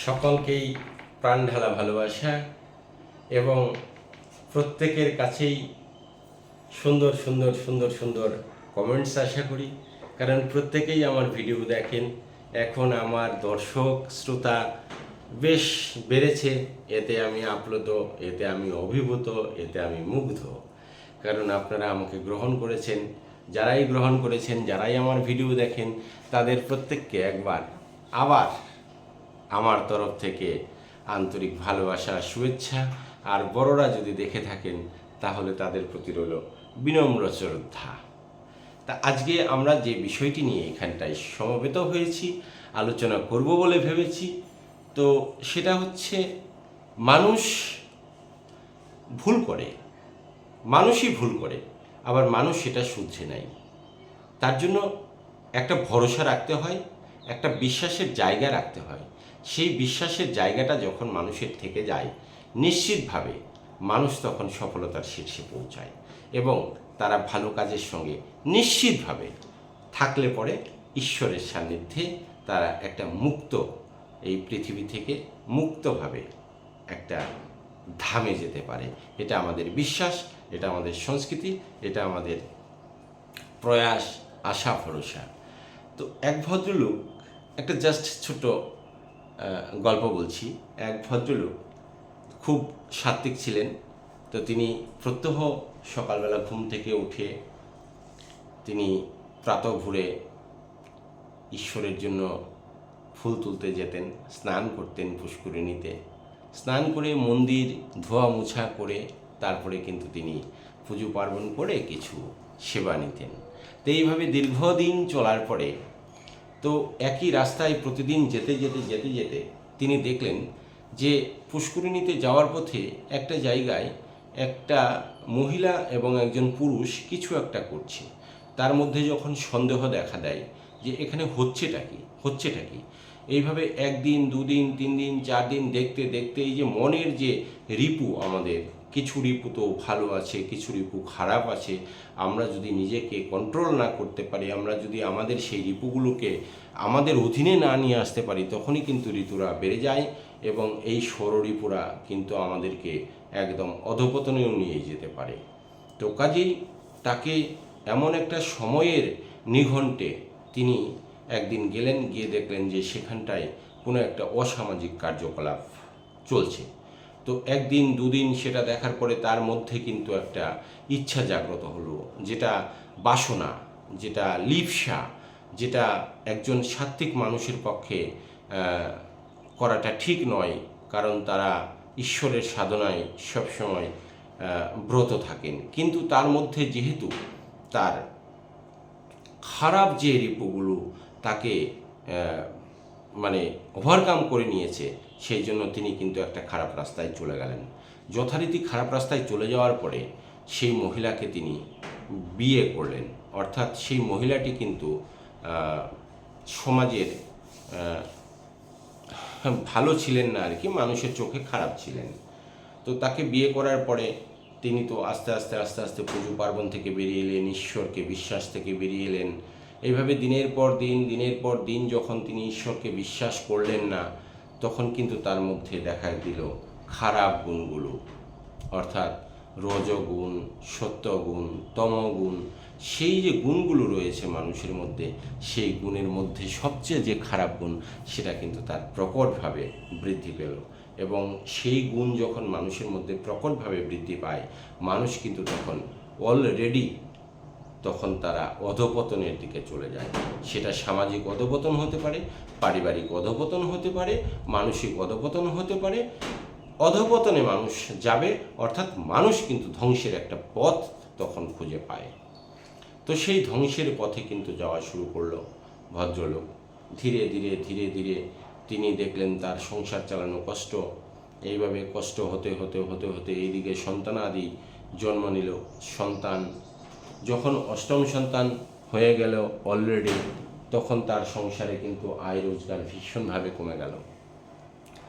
সকলকেই প্রাণ ঢালা ভালোবাসা এবং প্রত্যেকের কাছেই সুন্দর সুন্দর সুন্দর সুন্দর কমেন্টস আশা করি, কারণ প্রত্যেকেই আমার ভিডিও দেখেন। এখন আমার দর্শক শ্রোতা বেশ বেড়েছে, এতে আমি আপ্লুত, এতে আমি অভিভূত, এতে আমি মুগ্ধ। কারণ আপনারা আমাকে গ্রহণ করেছেন। যারাই গ্রহণ করেছেন, যারাই আমার ভিডিও দেখেন, তাদের প্রত্যেককে একবার আবার আমার তরফ থেকে আন্তরিক ভালোবাসা, শুভেচ্ছা। আর বড়রা যদি দেখে থাকেন তাহলে তাদের প্রতি রইল বিনম্র শ্রদ্ধা। তা আজকে আমরা যে বিষয়টি নিয়ে এখানটায় সমবেত হয়েছি, আলোচনা করব বলে ভেবেছি, তো সেটা হচ্ছে মানুষ ভুল করে, মানুষই ভুল করে, আবার মানুষ সেটা শুধরে নেয়। তার জন্য একটা ভরসা রাখতে হয়, একটা বিশ্বাসের জায়গা রাখতে হয়। সেই বিশ্বাসের জায়গাটা যখন মানুষের থেকে যায়, নিশ্চিতভাবে মানুষ তখন সফলতার শীর্ষে পৌঁছায় এবং তারা ভালো কাজের সঙ্গে নিশ্চিতভাবে থাকলে পরে ঈশ্বরের সান্নিধ্যে তারা একটা মুক্ত, এই পৃথিবী থেকে মুক্তভাবে একটা ধামে যেতে পারে। এটা আমাদের বিশ্বাস, এটা আমাদের সংস্কৃতি, এটা আমাদের প্রয়াস, আশা, ভরসা। তো এক ভদ্রলোক, একটা জাস্ট ছোট গল্প বলছি। এক ভদ্রলোক খুব সাত্ত্বিক ছিলেন। তো তিনি প্রত্যহ সকালবেলা ঘুম থেকে উঠে তিনি প্রাতঃভোরে ঈশ্বরের জন্য ফুল তুলতে যেতেন, স্নান করতেন পুষ্করিণীতে, স্নান করে মন্দির ধোয়া মোছা করে তারপরে কিন্তু তিনি পুজো পার্বণ করে কিছু সেবা নিতেন। তো এইভাবে দীর্ঘদিন চলার পরে তো একই রাস্তায় প্রতিদিন যেতে যেতে যেতে যেতে তিনি দেখলেন যে পুষ্করিণীতে যাওয়ার পথে একটা জায়গায় একটা মহিলা এবং একজন পুরুষ কিছু একটা করছে। তার মধ্যে যখন সন্দেহ দেখা দেয় যে এখানে হচ্ছেটা কি, এইভাবে একদিন, দুদিন, 3 দিন, 4 দিন দেখতে দেখতে এই যে মনের যে রিপু, আমাদের কিছু রিপু তো ভালো আছে, কিছু রিপু খারাপ আছে। আমরা যদি নিজেকে কন্ট্রোল না করতে পারি, আমরা যদি আমাদের সেই রিপুগুলোকে আমাদের অধীনে না নিয়ে আসতে পারি, তখনই কিন্তু ঋতুরা বেড়ে যায় এবং এই ষড়রিপুরা কিন্তু আমাদেরকে একদম অধঃপতনেও নিয়ে যেতে পারে। তো কাজেই তাকে এমন একটা সময়ের নিঘণ্টে তিনি একদিন গেলেন, গিয়ে দেখলেন যে সেখানটায় কোনো একটা অসামাজিক কার্যকলাপ চলছে। তো একদিন, দুদিন সেটা দেখার পরে তার মধ্যে কিন্তু একটা ইচ্ছা জাগ্রত হলো, যেটা বাসনা, যেটা লিপ্সা, যেটা একজন সাত্ত্বিক মানুষের পক্ষে করাটা ঠিক নয়, কারণ তারা ঈশ্বরের সাধনায় সবসময় ব্রত থাকেন। কিন্তু তার মধ্যে যেহেতু তার খারাপ যে রিপুগুলো তাকে মানে ওভারকাম করে নিয়েছে, সেই জন্য তিনি কিন্তু একটা খারাপ রাস্তায় চলে গেলেন। যথারীতি খারাপ রাস্তায় চলে যাওয়ার পরে সেই মহিলাকে তিনি বিয়ে করলেন। অর্থাৎ সেই মহিলাটি কিন্তু সমাজের ভালো ছিলেন না আর কি, মানুষের চোখে খারাপ ছিলেন। তো তাকে বিয়ে করার পরে তিনি তো আস্তে আস্তে আস্তে আস্তে পুজো পার্বণ থেকে বেরিয়ে এলেন, ঈশ্বরকে বিশ্বাস থেকে বেরিয়ে এলেন। এইভাবে দিনের পর দিন যখন তিনি ঈশ্বরকে বিশ্বাস করলেন না, তখন কিন্তু তার মধ্যে দেখা দিল খারাপ গুণগুলো, অর্থাৎ রজগুণ, সত্যগুণ, তমগুণ। সেই যে গুণগুলো রয়েছে মানুষের মধ্যে, সেই গুণের মধ্যে সবচেয়ে যে খারাপ গুণ, সেটা কিন্তু তার প্রকটভাবে বৃদ্ধি পেল। এবং সেই গুণ যখন মানুষের মধ্যে প্রকটভাবে বৃদ্ধি পায়, মানুষ কিন্তু তখন অলরেডি তখন তারা অধঃপতনের দিকে চলে যায়। সেটা সামাজিক অধঃপতন হতে পারে, পারিবারিক অধঃপতন হতে পারে, মানসিক অধঃপতন হতে পারে। অধঃপতনে মানুষ যাবে, অর্থাৎ মানুষ কিন্তু ধ্বংসের একটা পথ তখন খুঁজে পায়। তো সেই ধ্বংসের পথে কিন্তু যাওয়া শুরু করলো ভদ্রলোক। ধীরে ধীরে ধীরে ধীরে তিনি দেখলেন তার সংসার চালানো কষ্ট। এইভাবে কষ্ট হতে হতে হতে হতে এইদিকে সন্তানাদি জন্ম নিল। সন্তান যখন অষ্টম সন্তান হয়ে গেল অলরেডি, তখন তার সংসারে কিন্তু আয় রোজগার ভীষণভাবে কমে গেল।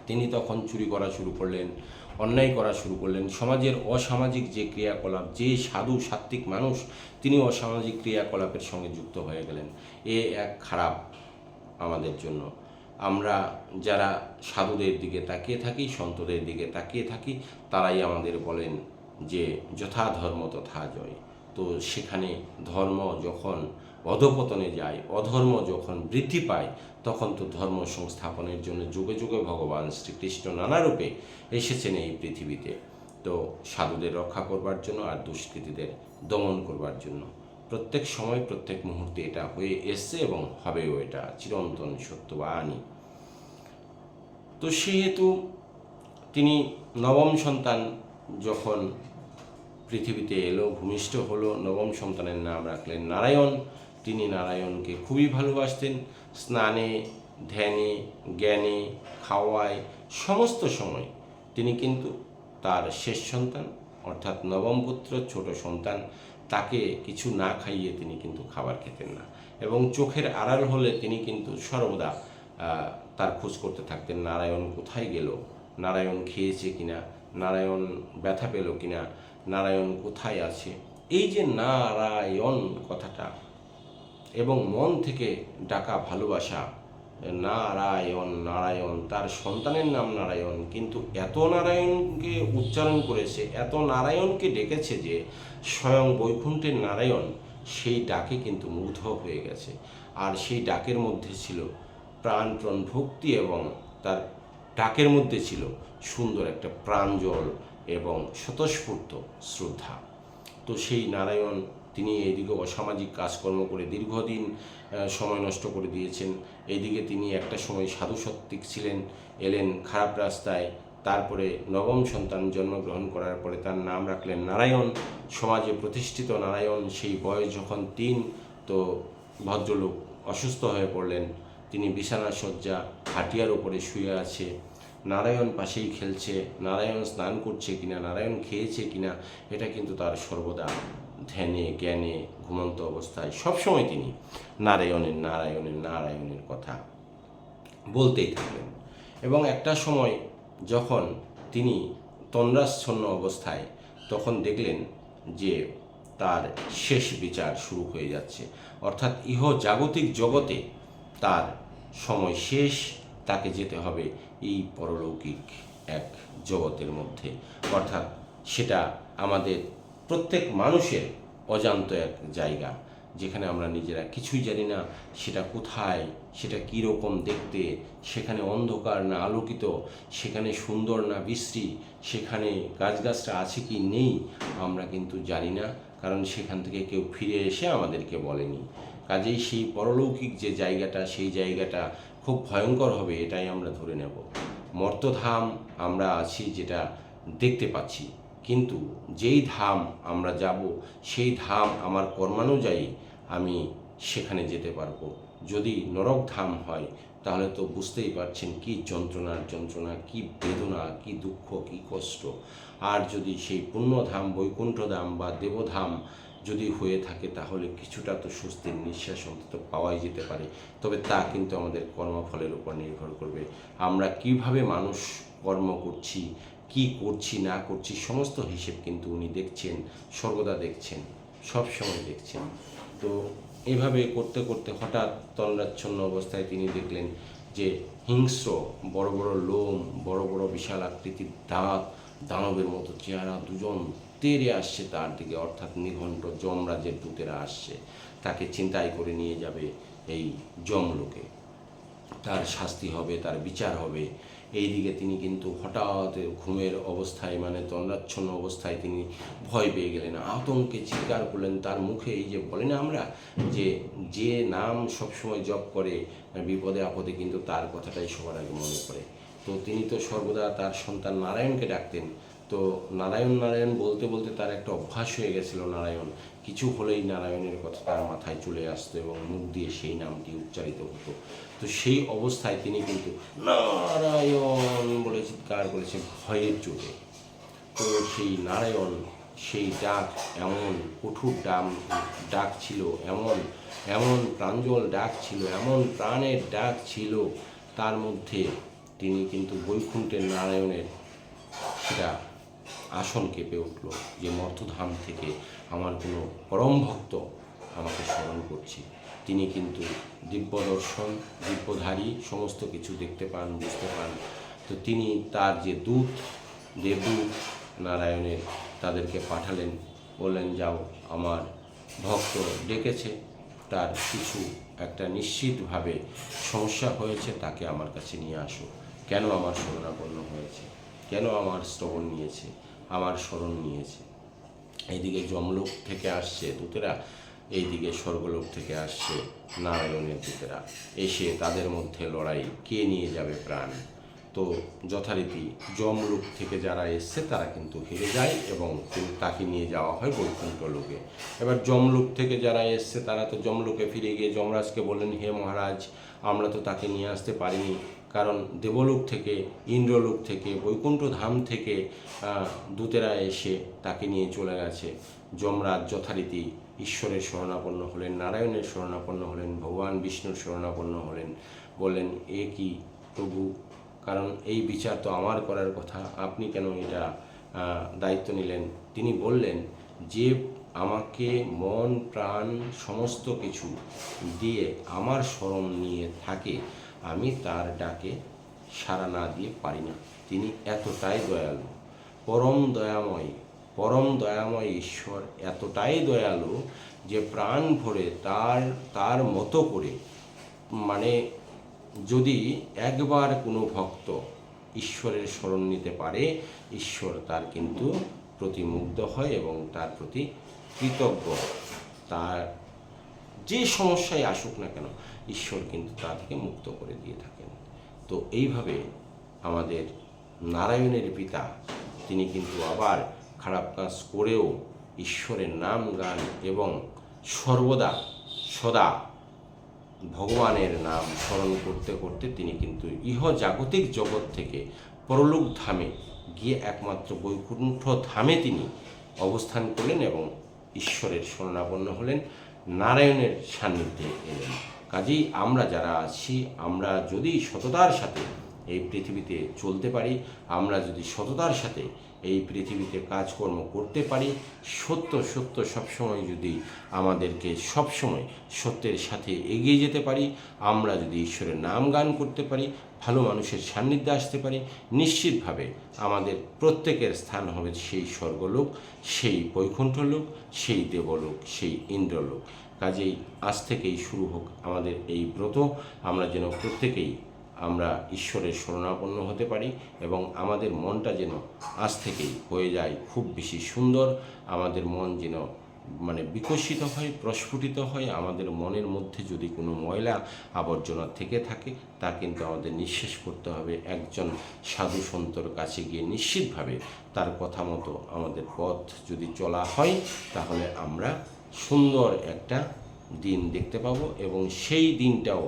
তিনি তখন চুরি করা শুরু করলেন, অন্যায় করা শুরু করলেন। সমাজের অসামাজিক যে ক্রিয়াকলাপ, যে সাধু সাত্ত্বিক মানুষ, তিনি অসামাজিক ক্রিয়াকলাপের সঙ্গে যুক্ত হয়ে গেলেন। এ এক খারাপ আমাদের জন্য। আমরা যারা সাধুদের দিকে তাকিয়ে থাকি, সন্তদের দিকে তাকিয়ে থাকি, তারাই আমাদের বলেন যে যথা ধর্ম তথা জয়। তো সেখানে ধর্ম যখন অধপতনে যায়, অধর্ম যখন বৃদ্ধি পায়, তখন তো ধর্ম সংস্থাপনের জন্য যুগে যুগে ভগবান শ্রীকৃষ্ণ নানা রূপে এসেছেন এই পৃথিবীতে। তো সাধুদের রক্ষা করবার জন্য আর দুষ্কৃতীদের দমন করবার জন্য প্রত্যেক সময় প্রত্যেক মুহূর্তে এটা হয়ে এসছে এবং হবেও, এটা চিরন্তন সত্য বা আনি। তো সেহেতু তিনি নবম সন্তান যখন পৃথিবীতে এলো, ভূমিষ্ঠ হলো, নবম সন্তানের নাম রাখলেন নারায়ণ। তিনি নারায়ণকে খুবই ভালোবাসতেন। স্নানে, ধ্যানে, জ্ঞানে, খাওয়ায়, সমস্ত সময় তিনি কিন্তু তার শেষ সন্তান অর্থাৎ নবম পুত্র, ছোট সন্তান, তাকে কিছু না খাইয়ে তিনি কিন্তু খাবার খেতেন না। এবং চোখের আড়াল হলে তিনি কিন্তু সর্বদা তার খোঁজ করতে থাকতেন, নারায়ণ কোথায় গেল, নারায়ণ খেয়েছে কিনা, নারায়ণ ব্যথা পেল কিনা, নারায়ণ কোথায় আছে। এই যে নারায়ণ কথাটা এবং মন থেকে ডাকা ভালোবাসা, নারায়ণ নারায়ণ, তার সন্তানের নাম নারায়ণ, কিন্তু এত নারায়ণকে উচ্চারণ করেছে, এত নারায়ণকে ডেকেছে যে স্বয়ং বৈকুণ্ঠের নারায়ণ সেই ডাকে কিন্তু মুগ্ধ হয়ে গেছে। আর সেই ডাকের মধ্যে ছিল প্রাণপ্রাণ ভক্তি এবং তার ডাকের মধ্যে ছিল সুন্দর একটা প্রাঞ্জল এবং স্বতঃস্ফূর্ত শ্রদ্ধা। তো সেই নারায়ণ তিনি এইদিকে অসামাজিক কাজকর্ম করে দীর্ঘদিন সময় নষ্ট করে দিয়েছেন, এইদিকে তিনি একটা সময় সাধুসত্ত্বিক ছিলেন, এলেন খারাপ রাস্তায়, তারপরে নবম সন্তান জন্মগ্রহণ করার পরে তার নাম রাখলেন নারায়ণ, সমাজে প্রতিষ্ঠিত নারায়ণ। সেই বয়স যখন 3, তো ভদ্রলোক অসুস্থ হয়ে পড়লেন, তিনি বিছানা শয্যা খাটিয়ার উপরে শুয়ে আছে, নারায়ণ পাশেই খেলছে, নারায়ণ স্নান করছে কিনা, নারায়ণ খেয়েছে কিনা, এটা কিন্তু তার সর্বদা ধ্যানে, জ্ঞানে, ঘুমন্ত অবস্থায় সবসময় তিনি নারায়ণের নারায়ণের নারায়ণের কথা বলতেই থাকলেন। এবং একটা সময় যখন তিনি তন্দ্রাচ্ছন্ন অবস্থায়, তখন দেখলেন যে তার শেষ বিচার শুরু হয়ে যাচ্ছে, অর্থাৎ জাগতিক জগতে তার সময় শেষ, তাকে যেতে হবে এই পরলৌকিক এক জগতের মধ্যে, অর্থাৎ সেটা আমাদের প্রত্যেক মানুষের অজান্ত এক জায়গা, যেখানে আমরা নিজেরা কিছুই জানি না সেটা কোথায়, সেটা কীরকম দেখতে, সেখানে অন্ধকার না আলোকিত, সেখানে সুন্দর না বিশ্রী, সেখানে গাছগাছরা আছে কি নেই, আমরা কিন্তু জানি না, কারণ সেখান থেকে কেউ ফিরে এসে আমাদেরকে বলেনি। কাজেই সেই পরলৌকিক যে জায়গাটা, সেই জায়গাটা খুব ভয়ঙ্কর হবে, এটাই আমরা ধরে নেব। মর্তধাম আমরা আছি যেটা দেখতে পাচ্ছি, কিন্তু যেই ধাম আমরা যাব, সেই ধাম আমার কর্মানুযায়ী আমি সেখানে যেতে পারবো। যদি নরক ধাম হয় তাহলে তো বুঝতেই পারছেন কি যন্ত্রণার যন্ত্রণা, কি বেদনা, কি দুঃখ, কি কষ্ট। আর যদি সেই পুণ্যধাম, বৈকুণ্ঠধাম বা দেবধাম যদি হয়ে থাকে, তাহলে কিছুটা তো স্বস্তির নিঃশ্বাস অন্তত পাওয়াই যেতে পারে। তবে তা কিন্তু আমাদের কর্মফলের উপর নির্ভর করবে। আমরা কিভাবে মানুষ কর্ম করছি, কি করছি না করছি, সমস্ত হিসেব কিন্তু উনি দেখছেন, সর্বদা দেখছেন, সব সময় দেখছেন। তো এইভাবে করতে করতে হঠাৎ তন্দ্রাচ্ছন্ন অবস্থায় তিনি দেখলেন যে হিংস্র বড় বড় লোম, বড় বড় বিশাল আকৃতির দাঁত, দানবের মতো চেহারা দুজন তেড়ে আসছে তার দিকে, অর্থাৎ নিঘণ্ট যমরাজের দূতেরা আসছে, তাকে ছিনতাই করে নিয়ে যাবে এই যমলোকে, তার শাস্তি হবে, তার বিচার হবে। এইদিকে তিনি কিন্তু হঠাৎ ঘুমের অবস্থায়, মানে তন্দ্রাচ্ছন্ন অবস্থায় তিনি ভয় পেয়ে গেলেন, আতঙ্কে চিৎকার করলেন। তার মুখে এই যে বলি না আমরা যে নাম সবসময় জপ করে বিপদে আপদে কিন্তু তার কথাটাই সবার আগে মনে পড়ে। তো তিনি তো সর্বদা তার সন্তান নারায়ণকে ডাকতেন। তো নারায়ণ নারায়ণ বলতে বলতে তার একটা অভ্যাস হয়ে গেছিল, নারায়ণ কিছু হলেই নারায়ণের কথা তার মাথায় চলে আসতো এবং মুখ দিয়ে সেই নামটি উচ্চারিত হতো। তো সেই অবস্থায় তিনি কিন্তু নারায়ণ বলে চিৎকার করেছে ভয়ের চোটে। তো সেই নারায়ণ, সেই ডাক এমন কঠোর ডাক ছিল, এমন এমন প্রাঞ্জল ডাক ছিল, এমন প্রাণের ডাক ছিল, তার মধ্যে তিনি কিন্তু বৈকুণ্ঠের নারায়ণের সেটা আসন কেঁপে উঠল যে মর্তধাম থেকে আমার কোনো পরম ভক্ত আমাকে স্মরণ করছে। তিনি কিন্তু দিব্য দর্শন, দিব্যধারী, সমস্ত কিছু দেখতে পান, বুঝতে পান। তো তিনি তার যে দূত, দেবদূত নারায়ণের, তাদেরকে পাঠালেন, বললেন যাও, আমার ভক্ত ডেকেছে, তার কিছু একটা নিশ্চিতভাবে সমস্যা হয়েছে, তাকে আমার কাছে নিয়ে আসো। কেন আমার শরণাপন্ন হয়েছে, কেন আমার শ্রবণ নিয়েছে, আমার শরণ নিয়েছে। এইদিকে যমলোক থেকে আসছে দূতেরা, এইদিকে স্বর্গলোক থেকে আসছে নারায়ণের দূতেরা, এসে তাদের মধ্যে লড়াই, কে নিয়ে যাবে প্রাণ। তো যথারীতি যমলোক থেকে যারা এসছে তারা কিন্তু হেরে যায় এবং তাকে নিয়ে যাওয়া হয় বৈকুণ্ঠ লোকে। এবার যমলোক থেকে যারা এসছে তারা তো যমলোকে ফিরে গিয়ে যমরাজকে বললেন, হে মহারাজ, আমরা তো তাকে নিয়ে আসতে পারিনি, কারণ দেবলোক থেকে, ইন্দ্রলোক থেকে, বৈকুণ্ঠ ধাম থেকে দূতেরা এসে তাকে নিয়ে চলে গেছে। যমরাজ যথারীতি ঈশ্বরের শরণাপন্ন হলেন, নারায়ণের শরণাপন্ন হলেন, ভগবান বিষ্ণুর শরণাপন্ন হলেন, বললেন, এ কি প্রভু, কারণ এই বিচার তো আমার করার কথা, আপনি কেন এটা দায়িত্ব নিলেন? তিনি বললেন, যে আমাকে মন প্রাণ সমস্ত কিছু দিয়ে আমার শরণ নিয়ে থাকে, আমি তার ডাকে সাড়া না দিয়ে পারি না। তিনি এতটাই দয়ালু, পরম দয়াময় ঈশ্বর এতটাই দয়ালু যে প্রাণ ভরে তার মতো করে, মানে যদি একবার কোনো ভক্ত ঈশ্বরের শরণ নিতে পারে, ঈশ্বর তার কিন্তু প্রতি মুগ্ধ হয় এবং তার প্রতি কৃতজ্ঞ। তার যে সমস্যায় আসুক না কেন, ঈশ্বর কিন্তু তাকে মুক্ত করে দিয়ে থাকেন। তো এইভাবে আমাদের নারায়ণের পিতা, তিনি কিন্তু আবার খারাপ কাজ করেও ঈশ্বরের নাম গান এবং সর্বদা সদা ভগবানের নাম স্মরণ করতে করতে তিনি কিন্তু ইহজাগতিক জগৎ থেকে পরলোক ধামে গিয়ে একমাত্র বৈকুণ্ঠ ধামে তিনি অবস্থান করলেন এবং ঈশ্বরের শরণাপন্ন হলেন, নারায়ণের সান্নিধ্যে এলেন। কাজেই আমরা যারা আছি, আমরা যদি সততার সাথে এই পৃথিবীতে চলতে পারি, আমরা যদি সততার সাথে এই পৃথিবীতে কাজকর্ম করতে পারি, সত্য সবসময় যদি আমাদেরকে সবসময় সত্যের সাথে এগিয়ে যেতে পারি, আমরা যদি ঈশ্বরের নাম গান করতে পারি, ভালো মানুষের সান্নিধ্যে আসতে পারি, নিশ্চিতভাবে আমাদের প্রত্যেকের স্থান হবে সেই স্বর্গলোক, সেই বৈকুণ্ঠ লোক, সেই দেবলোক, সেই ইন্দ্রলোক। কাজেই আজ থেকেই শুরু হোক আমাদের এই ব্রত, আমরা যেন প্রত্যেকেই আমরা ঈশ্বরের শরণাপন্ন হতে পারি এবং আমাদের মনটা যেন আজ থেকেই হয়ে যায় খুব বেশি সুন্দর, আমাদের মন যেন বিকশিত হয়, প্রস্ফুটিত হয়। আমাদের মনের মধ্যে যদি কোনো ময়লা আবর্জনা থেকে থাকে, তা কিন্তু আমাদের নিঃশেষ করতে হবে। একজন সাধু সন্তর কাছে গিয়ে নিশ্চিতভাবে তার কথা মতো আমাদের পথ যদি চলা হয়, তাহলে আমরা সুন্দর একটা দিন দেখতে পাবো এবং সেই দিনটাও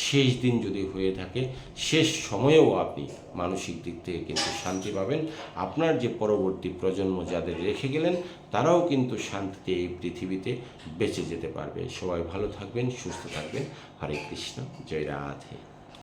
শেষ দিন যদি হয়ে থাকে, শেষ সময়েও আপনি মানসিক দিক থেকে কিন্তু শান্তি পাবেন। আপনার যে পরবর্তী প্রজন্ম যাদের রেখে গেলেন, তারাও কিন্তু শান্তিতে এই পৃথিবীতে বেঁচে যেতে পারবে। সবাই ভালো থাকবেন, সুস্থ থাকবেন। হরে কৃষ্ণ, জয় রাধে।